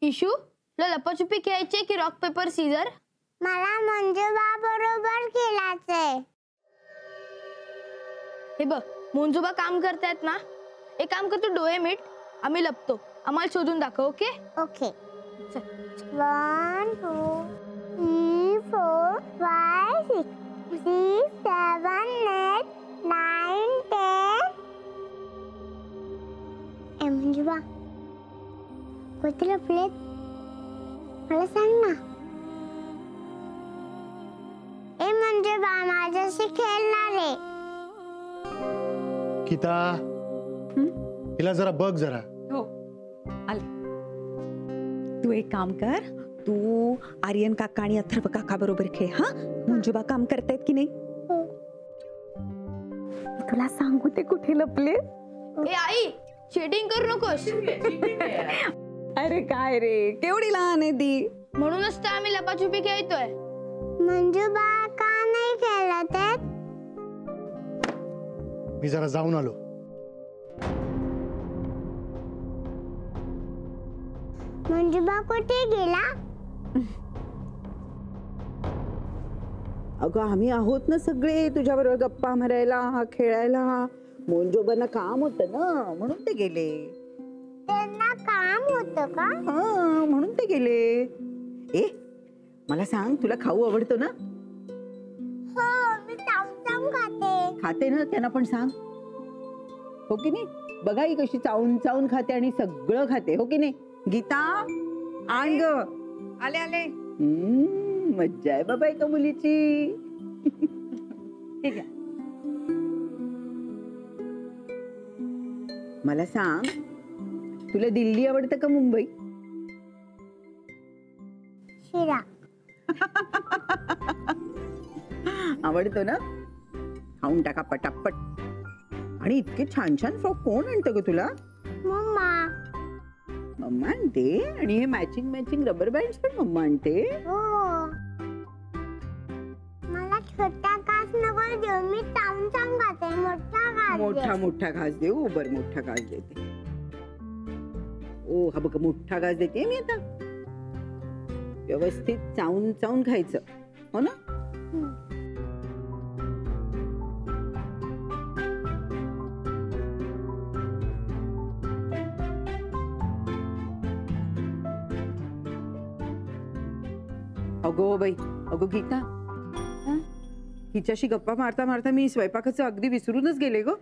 Issue तुला लपाछुपी खेळायची की रॉक पेपर सीझर? मला मंजुबा बरोबर खेळायचंय. हे बघ, मंजुबा काम करतायत ना, एक काम कर, तू डोळे मीट, आम्ही लपतो, आम्हाला शोधून दाखव. Okay okay. चल. 1 2 3 4 5 6 7 8 9 10. मंजुबा कुठे लपलेत मला सांग ना. मंजुबा माझ्याशी खेळणार आहे. गीता, हिला जरा बघ जरा. हो आले. तू एक काम कर, तू आर्यन काका आणि अथर्व काका बरोबर खेळ. हा, मंजुबा काम करतायत की नाही तुला सांगू ते कुठे लपले. ए आई, चीटिंग करू नकोस. अरे काय रे, केवढी लहान आहे ती. म्हणूनच तर आम्ही लपाछुपी खेळतोय. मंजुबा का नाही खेळत आहेत? मी जरा जाऊन आलो. मंजुबा कुठे गेला? अगं आम्ही आहोत ना सगळे तुझ्याबरोबर गप्पा मारायला, खेळायला. मंजुबांना काम होतं ना म्हणून ते गेले. त्यांना काम होतं का? हा, म्हणून ते गेले. ए मला सांग, तुला खाऊ आवडतो ना? हो, मी चावून खाते. खाते ना, त्यांना पण सांग. हो की नाही? बघा ही कशी चावून चावून खाते आणि सगळं खाते. हो की नाही? गीता आण ग. आले आले. मज्जा आहे बाबा एका मुलीची. ठीक आहे. मला सांग, तुला दिल्ली आवडतं का मुंबई? शिरा. आवडतो ना? खाऊन टाका पटापट. आणि इतके छान छान फ्रॉक कोण आणतं ग तुला? मम्मा. मम्मा आणते. आणि हे मॅचिंग मॅचिंग रबर बँड्स पण मम्मा आणते. हो. मला छोटा घास नको देऊ, मी चावून खाते. मोठा घास दे. मोठा मोठा घास देऊ. बर मोठा घास देते. ओ हा बघ, मोठा घास देते मी आता. व्यवस्थित चावून चावून खायचं, हो ना? अगो बाई, अगो गीता, हिच्याशी गप्पा मारता मारता मी स्वयंपाकाचं अगदी विसरूनच गेले ग.